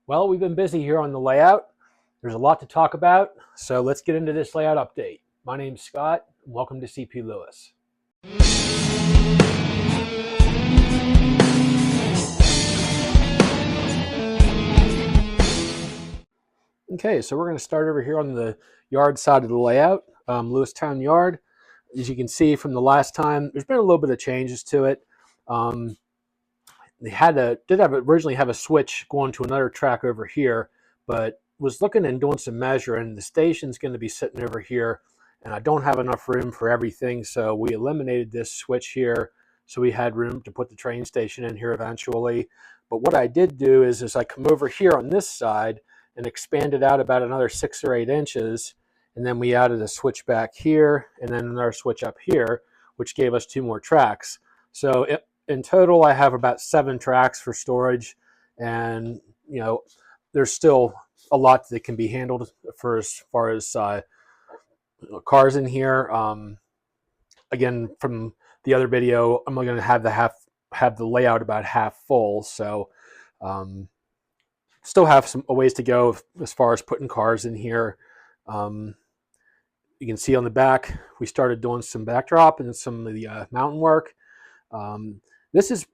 Well, we've been busy here on the layout. There's a lot to talk about, so let's get into this layout update. My name's Scott, and welcome to CP Lewis. Okay, so we're going to start over here on the yard side of the layout, Lewistown Yard. As you can see from the last time, there's been a little bit of changes to it. They originally have a switch going to another track over here, but was looking and doing some measuring. The station's going to be sitting over here, and I don't have enough room for everything, so we eliminated this switch here, so we had room to put the train station in here eventually. But what I did do is I come over here on this side and expanded out about another 6 or 8 inches, and then we added a switch back here and then another switch up here, which gave us 2 more tracks. So in total, I have about 7 tracks for storage, and there's still a lot that can be handled for as far as cars in here. Again, from the other video, I'm going to have the layout about half full, so still have some ways to go as far as putting cars in here. You can see on the back, we started doing some backdrop and some of the mountain work. This is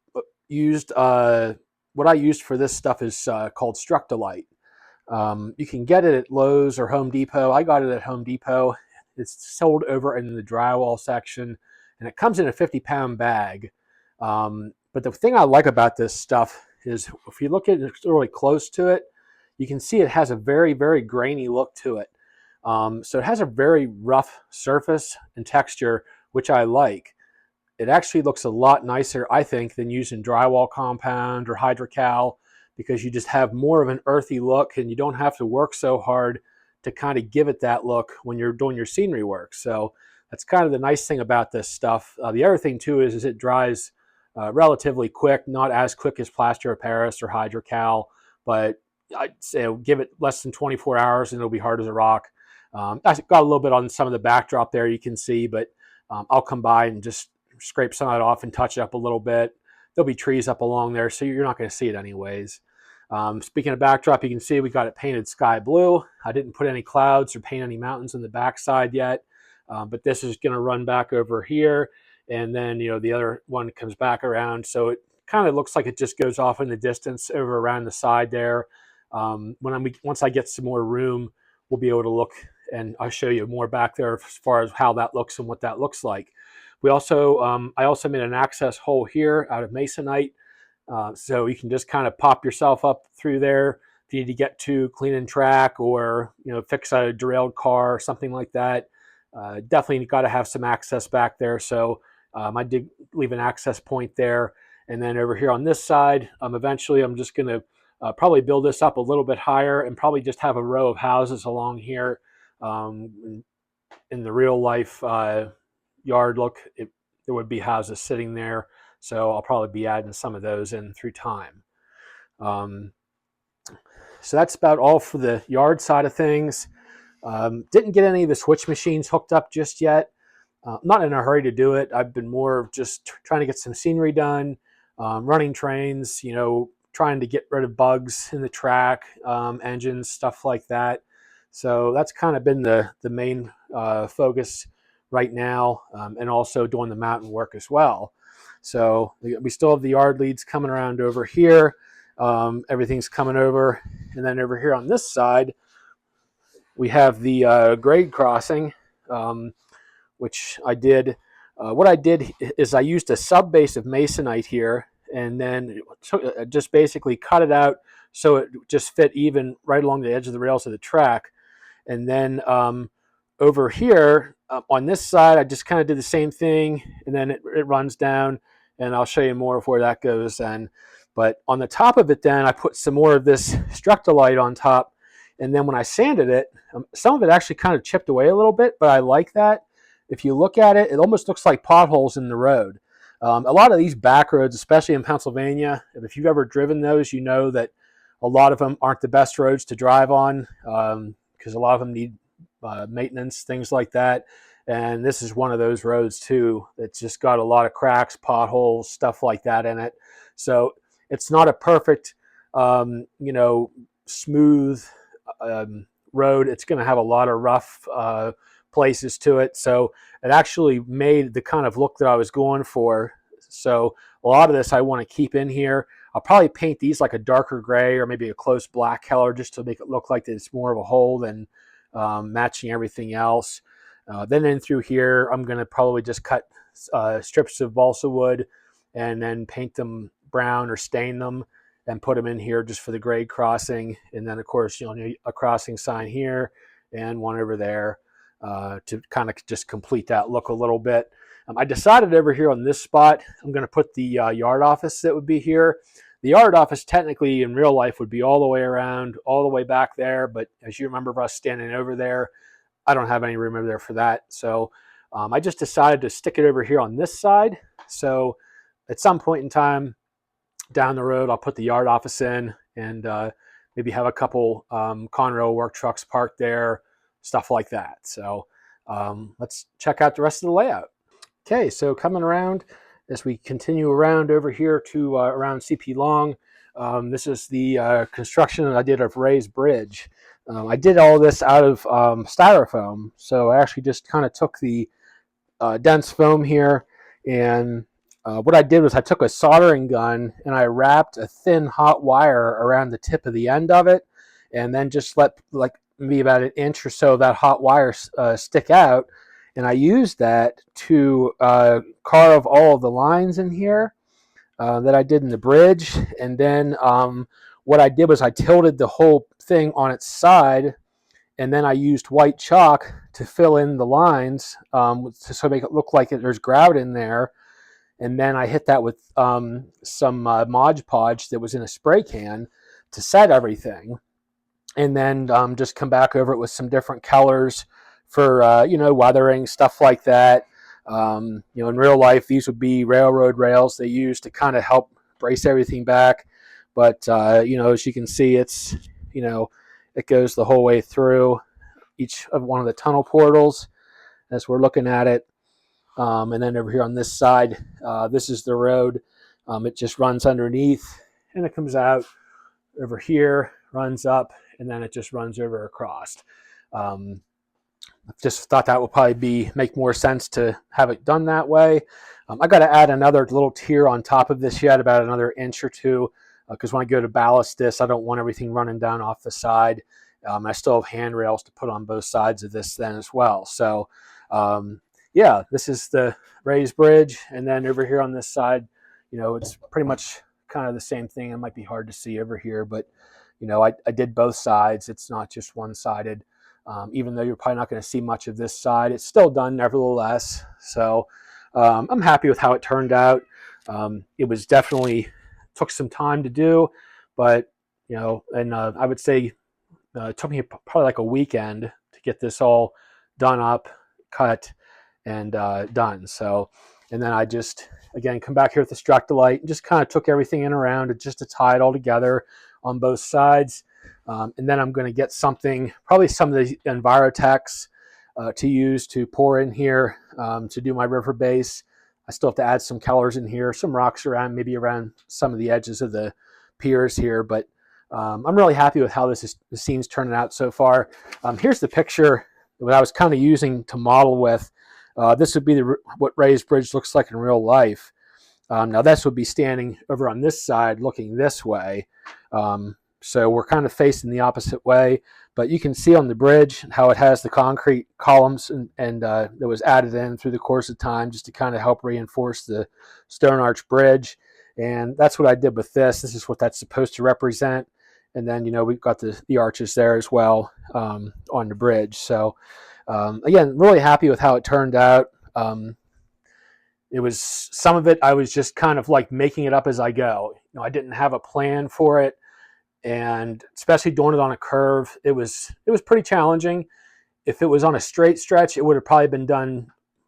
used, what I used for this stuff is called Structolite. You can get it at Lowe's or Home Depot. I got it at Home Depot. It's sold over in the drywall section, and it comes in a 50-pound bag. But the thing I like about this stuff is if you look at it really close to it, you can see it has a very, very grainy look to it. So it has a very rough surface and texture, which I like. It actually looks a lot nicer, I think, than using drywall compound or hydrocal, because you just have more of an earthy look and you don't have to work so hard to kind of give it that look when you're doing your scenery work. So that's kind of the nice thing about this stuff. The other thing too is it dries relatively quick, not as quick as plaster of Paris or hydrocal, but I'd say give it less than 24 hours and it'll be hard as a rock. I got a little bit on some of the backdrop there you can see, but I'll come by and just scrape some of that off and touch it up a little bit. There'll be trees up along there, so you're not going to see it anyways. Speaking of backdrop, you can see we got it painted sky blue. I didn't put any clouds or paint any mountains on the backside yet, but this is going to run back over here, and then the other one comes back around, so it kind of looks like it just goes off in the distance over around the side there. Once I get some more room, we'll be able to look, and I'll show you more back there as far as how that looks and what that looks like. I also made an access hole here out of masonite, so you can just kind of pop yourself up through there if you need to get to cleaning track or fix a derailed car or something like that. Definitely got to have some access back there, so I did leave an access point there. And then over here on this side, eventually I'm just going to probably build this up a little bit higher and probably just have a row of houses along here. In the real life yard look, there would be houses sitting there, so I'll probably be adding some of those in through time. So that's about all for the yard side of things. Didn't get any of the switch machines hooked up just yet. Not in a hurry to do it. I've been more just trying to get some scenery done, running trains, trying to get rid of bugs in the track, engines, stuff like that. So that's kind of been the main focus right now, and also doing the mountain work as well. So we still have the yard leads coming around over here. Everything's coming over. And then over here on this side, we have the grade crossing, which I did. What I did is I used a sub base of masonite here, and then just basically cut it out so it just fit even right along the edge of the rails of the track. And then over here on this side, I just kind of did the same thing, and then it runs down, and I'll show you more of where that goes then. But on the top of it then, I put some more of this Structolite on top, and then when I sanded it, some of it actually kind of chipped away a little bit, but I like that. If you look at it, it almost looks like potholes in the road. A lot of these back roads, especially in Pennsylvania, if you've ever driven those, you know that a lot of them aren't the best roads to drive on, because a lot of them need maintenance, things like that. And this is one of those roads too. It's just got a lot of cracks, potholes, stuff like that in it. So it's not a perfect, smooth road. It's going to have a lot of rough places to it. So it actually made the kind of look that I was going for. So a lot of this I want to keep in here. I'll probably paint these like a darker gray or maybe a close black color just to make it look like it's more of a whole than matching everything else. Then in through here, I'm going to probably just cut strips of balsa wood and then paint them brown or stain them and put them in here just for the grade crossing. And then, of course, you'll need a crossing sign here and one over there to kind of just complete that look a little bit. I decided over here on this spot, I'm going to put the yard office that would be here. The yard office technically in real life would be all the way around, all the way back there. But as you remember us standing over there, I don't have any room over there for that. So I just decided to stick it over here on this side. So at some point in time down the road, I'll put the yard office in and maybe have a couple Conrail work trucks parked there, stuff like that. So let's check out the rest of the layout. Okay, so coming around as we continue around over here to around CP Long, this is the construction that I did of Ray's Bridge. I did all this out of styrofoam, so I actually just kind of took the dense foam here, and what I did was I took a soldering gun and I wrapped a thin hot wire around the tip of the end of it, and then just let like maybe about an inch or so of that hot wire stick out. And I used that to carve all of the lines in here that I did in the bridge. And then what I did was I tilted the whole thing on its side, and then I used white chalk to fill in the lines to make it look like there's grout in there. And then I hit that with some Mod Podge that was in a spray can to set everything. And then just come back over it with some different colors for weathering, stuff like that. In real life, these would be railroad rails they use to kind of help brace everything back. But as you can see, it's it goes the whole way through each of one of the tunnel portals as we're looking at it. And then over here on this side, this is the road. It just runs underneath and it comes out over here, runs up, and then it just runs over across. Just thought that would probably make more sense to have it done that way. I got to add another little tier on top of this yet, about another inch or two, because when I go to ballast this, I don't want everything running down off the side. I still have handrails to put on both sides of this then as well. So yeah, this is the Ray's Bridge, and then over here on this side, it's pretty much kind of the same thing. It might be hard to see over here, but I did both sides. It's not just one-sided. Even though you're probably not going to see much of this side, it's still done nevertheless. So I'm happy with how it turned out. It was definitely took some time to do, but and I would say it took me probably like a weekend to get this all done up, cut, and done. So, and then I just again come back here with the Structilite and just kind of took everything in around it just to tie it all together on both sides. And then I'm going to get something, probably some of the Envirotex to use to pour in here to do my river base. I still have to add some colors in here, some rocks around, maybe around some of the edges of the piers here. But I'm really happy with how the scene's turning out so far. Here's the picture that I was kind of using to model with. This would be what Ray's Bridge looks like in real life. Now this would be standing over on this side looking this way. So we're kind of facing the opposite way, but you can see on the bridge how it has the concrete columns and that was added in through the course of time just to kind of help reinforce the stone arch bridge. And that's what I did with this. This is what that's supposed to represent. And then, we've got the arches there as well on the bridge. So again, really happy with how it turned out. It was some of it I was just kind of like making it up as I go. I didn't have a plan for it. And especially doing it on a curve, it was pretty challenging. If it was on a straight stretch, it would have probably been done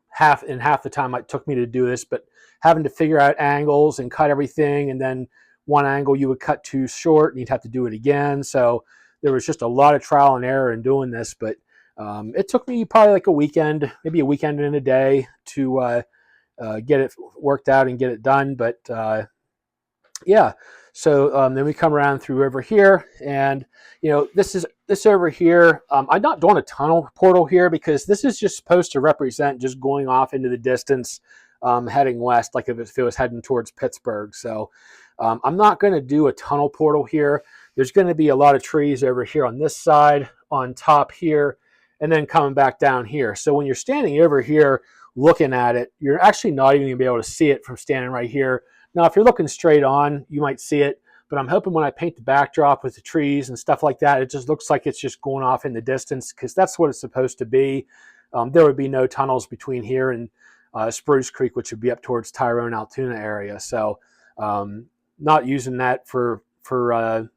half the time it took me to do this. But having to figure out angles and cut everything, and then one angle you would cut too short, and you'd have to do it again. So there was just a lot of trial and error in doing this. But it took me probably like a weekend, maybe a weekend and a day to get it worked out and get it done. But yeah. So then we come around through over here, and this over here. I'm not doing a tunnel portal here because this is just supposed to represent just going off into the distance, heading west, like if it was heading towards Pittsburgh. So I'm not going to do a tunnel portal here. There's going to be a lot of trees over here on this side, on top here, and then coming back down here. So when you're standing over here looking at it, you're actually not even going to be able to see it from standing right here. Now, if you're looking straight on, you might see it, but I'm hoping when I paint the backdrop with the trees and stuff like that, it just looks like it's just going off in the distance, because that's what it's supposed to be. There would be no tunnels between here and Spruce Creek, which would be up towards Tyrone, Altoona area. So not using that for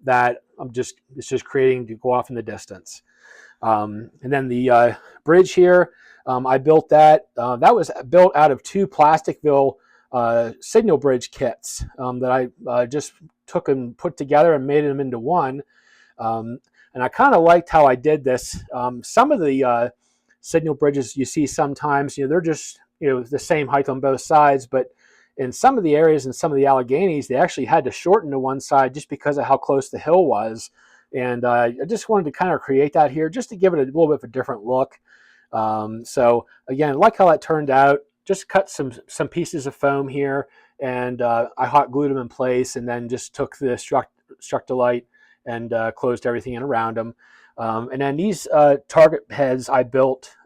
that. It's just creating to go off in the distance. And then the bridge here, I built that. That was built out of 2 Plasticville signal bridge kits that I just took and put together and made them into one. And I kind of liked how I did this. Some of the signal bridges you see sometimes, they're just the same height on both sides, but in some of the areas and some of the Alleghenies, they actually had to shorten to one side just because of how close the hill was. And I just wanted to kind of create that here just to give it a little bit of a different look. So again, I like how that turned out. Just cut some pieces of foam here, and I hot glued them in place, and then just took the Structolite and closed everything in around them. And then these target heads I built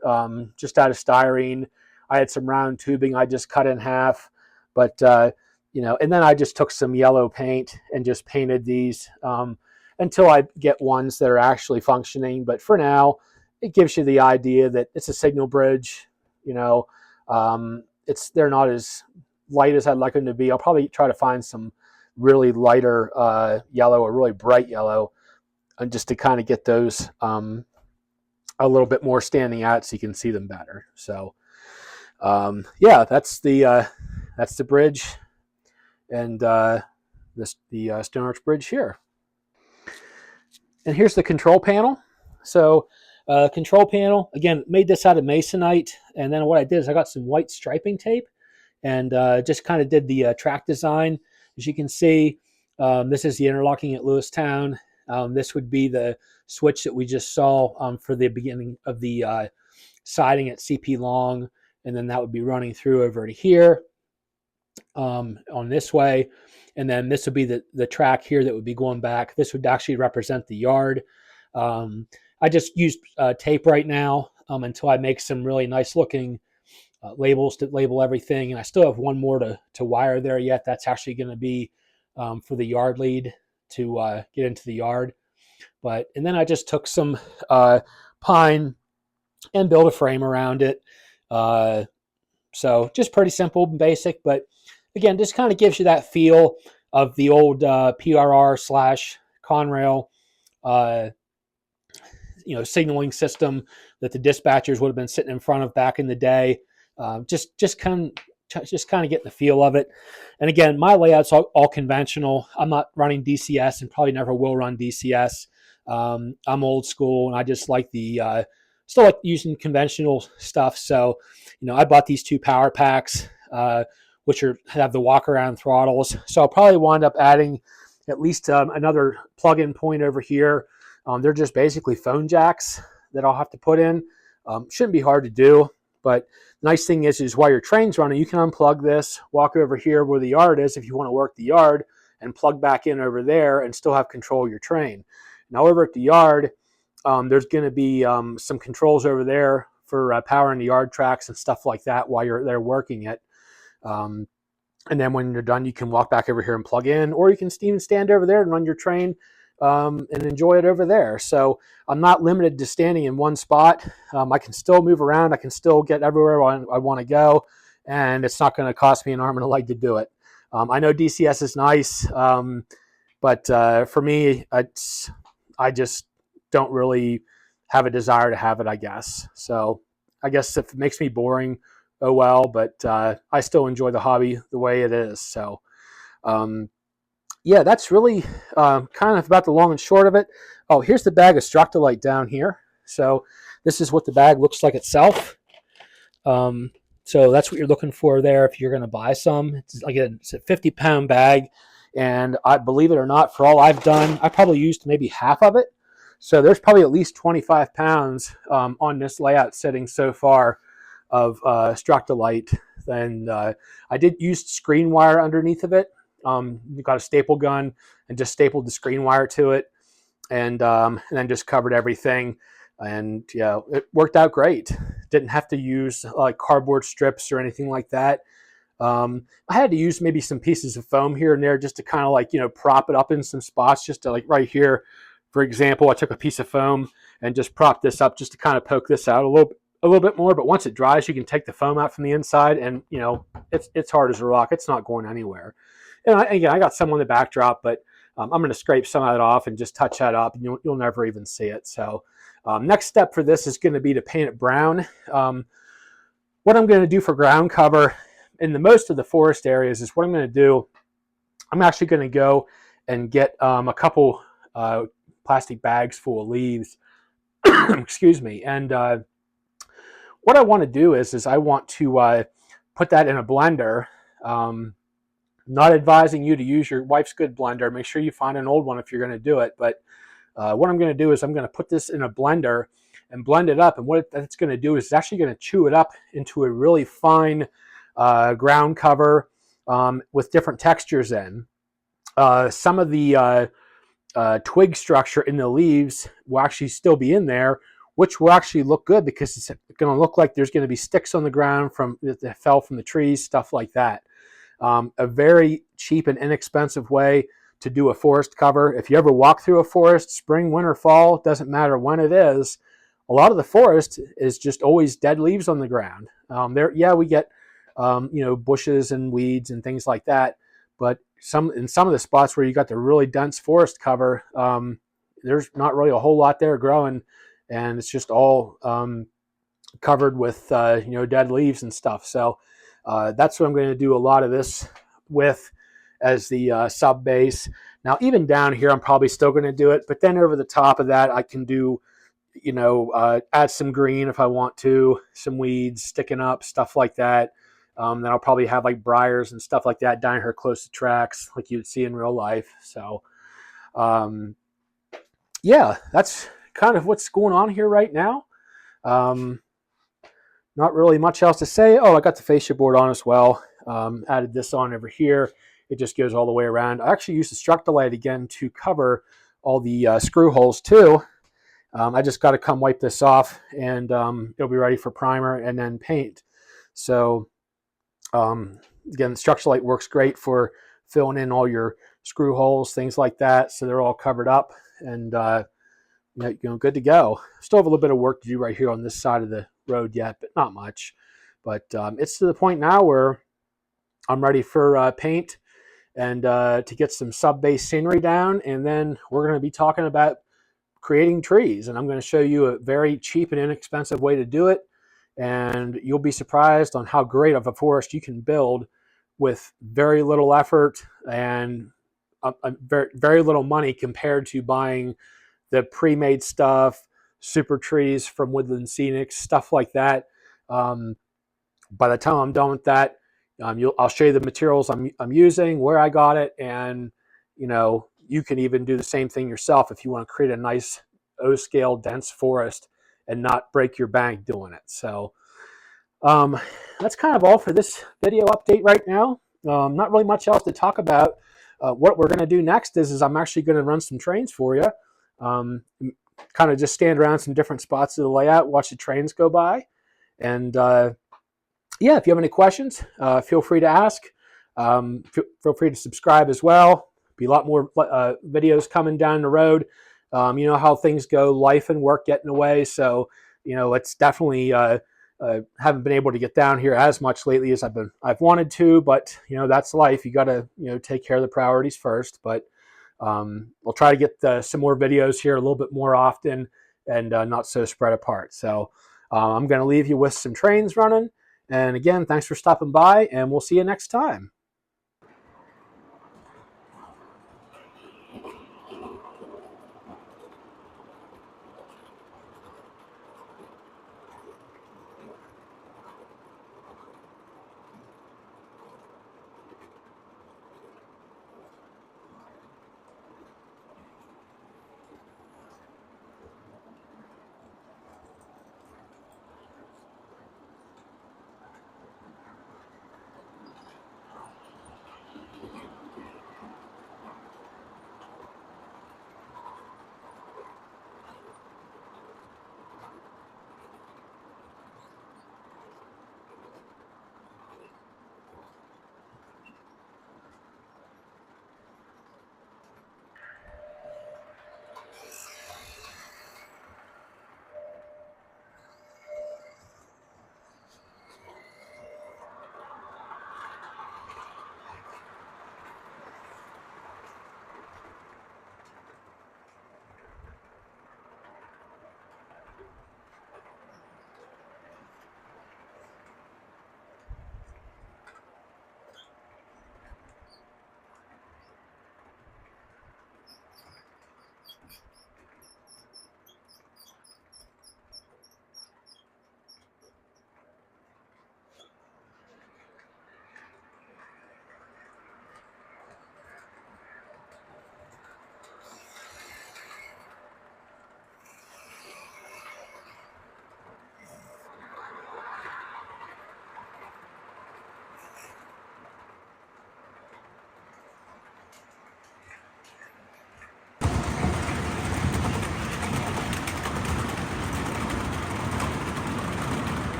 just out of styrene. I had some round tubing I just cut in half, but and then I just took some yellow paint and just painted these until I get ones that are actually functioning. But for now, it gives you the idea that it's a signal bridge. They're not as light as I'd like them to be. I'll probably try to find some really lighter yellow or really bright yellow, and just to kind of get those a little bit more standing out so you can see them better. So yeah, that's the bridge, and the Stone Arch Bridge here. And here's the control panel. So control panel, again, made this out of Masonite. And then what I did is I got some white striping tape and just kind of did the track design. As you can see, this is the interlocking at Lewistown. This would be the switch that we just saw for the beginning of the siding at CP Long. And then that would be running through over to here on this way. And then this would be the track here that would be going back. This would actually represent the yard. I just used tape right now until I make some really nice looking labels to label everything. And I still have one more to wire there yet. That's actually going to be for the yard lead to get into the yard. And then I just took some pine and built a frame around it. So just pretty simple and basic, but again, just kind of gives you that feel of the old PRR/Conrail signaling system that the dispatchers would have been sitting in front of back in the day. Just kind of getting the feel of it. And again, my layout's all conventional. I'm not running DCS and probably never will run DCS. I'm old school, and I just like still like using conventional stuff. So, I bought these 2 power packs, which have the walk around throttles. So I'll probably wind up adding at least another plug-in point over here. They're just basically phone jacks that I'll have to put in. Shouldn't be hard to do, but the nice thing is while your train's running, you can unplug this, walk over here where the yard is if you want to work the yard, and plug back in over there and still have control of your train. Now over at the yard, there's going to be some controls over there for powering the yard tracks and stuff like that while you're there working it. And then when you're done, you can walk back over here and plug in, or you can even stand over there and run your train and enjoy it over there. So I'm not limited to standing in one spot. I can still move around. I can still get everywhere I want to go, and it's not going to cost me an arm and a leg to do it. I know DCS is nice, but for me, I just don't really have a desire to have it, I guess. So I guess if it makes me boring, oh well, but I still enjoy the hobby the way it is. So yeah, that's really kind of about the long and short of it. Oh, here's the bag of Structolite down here. So this is what the bag looks like itself. So that's what you're looking for there if you're going to buy some. It's a 50-pound bag. And I believe it or not, for all I've done, I probably used maybe half of it. So there's probably at least 25 pounds on this layout setting so far of Structolite. And I did use screen wire underneath of it. You got a staple gun and just stapled the screen wire to it, and then just covered everything. And yeah, it worked out great. Didn't have to use cardboard strips or anything like that. I had to use maybe some pieces of foam here and there just to kind of prop it up in some spots, just to right here, for example, I took a piece of foam and just propped this up just to kind of poke this out a little bit more. But once it dries, you can take the foam out from the inside, and it's hard as a rock. It's not going anywhere. And again, I got some on the backdrop, but I'm going to scrape some of that off and just touch that up, and you'll never even see it. So next step for this is going to be to paint it brown. What I'm going to do for ground cover in the most of the forest areas is what I'm going to do. I'm actually going to go and get a couple plastic bags full of leaves. Excuse me. And what I want to do is I want to put that in a blender. Not advising you to use your wife's good blender. Make sure you find an old one if you're going to do it. But what I'm going to do is I'm going to put this in a blender and blend it up. And what that's going to do is it's actually going to chew it up into a really fine ground cover with different textures in. Some of the twig structure in the leaves will actually still be in there, which will actually look good because it's going to look like there's going to be sticks on the ground that fell from the trees, stuff like that. A very cheap and inexpensive way to do a forest cover. If you ever walk through a forest, spring, winter, fall, doesn't matter when it is, a lot of the forest is just always dead leaves on the ground. We get bushes and weeds and things like that, but in some of the spots where you got the really dense forest cover, there's not really a whole lot there growing, and it's just all covered with dead leaves and stuff. So that's what I'm going to do a lot of this with as the sub base. Now, even down here, I'm probably still going to do it, but then over the top of that, I can do, add some green if I want to, some weeds sticking up, stuff like that. Then I'll probably have like briars and stuff like that down here close to tracks, like you'd see in real life. So, yeah, that's kind of what's going on here right now. Not really much else to say. Oh, I got the fascia board on as well. Added this on over here. It just goes all the way around. I actually used the Structolite again to cover all the screw holes too. I just got to come wipe this off, and it'll be ready for primer and then paint. So again, the Structolite works great for filling in all your screw holes, things like that. So they're all covered up, and good to go. Still have a little bit of work to do right here on this side of the road yet, but not much. But it's to the point now where I'm ready for paint and to get some sub-base scenery down, and then we're going to be talking about creating trees, and I'm going to show you a very cheap and inexpensive way to do it, and you'll be surprised on how great of a forest you can build with very little effort and very, very little money compared to buying the pre-made stuff, super trees from Woodland Scenics, stuff like that. By the time I'm done with that, I'll show you the materials I'm using, where I got it, and you can even do the same thing yourself if you want to create a nice O-scale dense forest and not break your bank doing it. So that's kind of all for this video update right now. Not really much else to talk about. What we're going to do next is I'm actually going to run some trains for you. Kind of just stand around some different spots of the layout, watch the trains go by. And yeah, if you have any questions, feel free to ask. Feel free to subscribe as well. Be a lot more videos coming down the road. You know how things go, life and work get in the way. So, it's definitely haven't been able to get down here as much lately as I've wanted to, but that's life. You got to take care of the priorities first. But we'll try to get some more videos here a little bit more often and not so spread apart. So I'm going to leave you with some trains running. And again, thanks for stopping by, and we'll see you next time.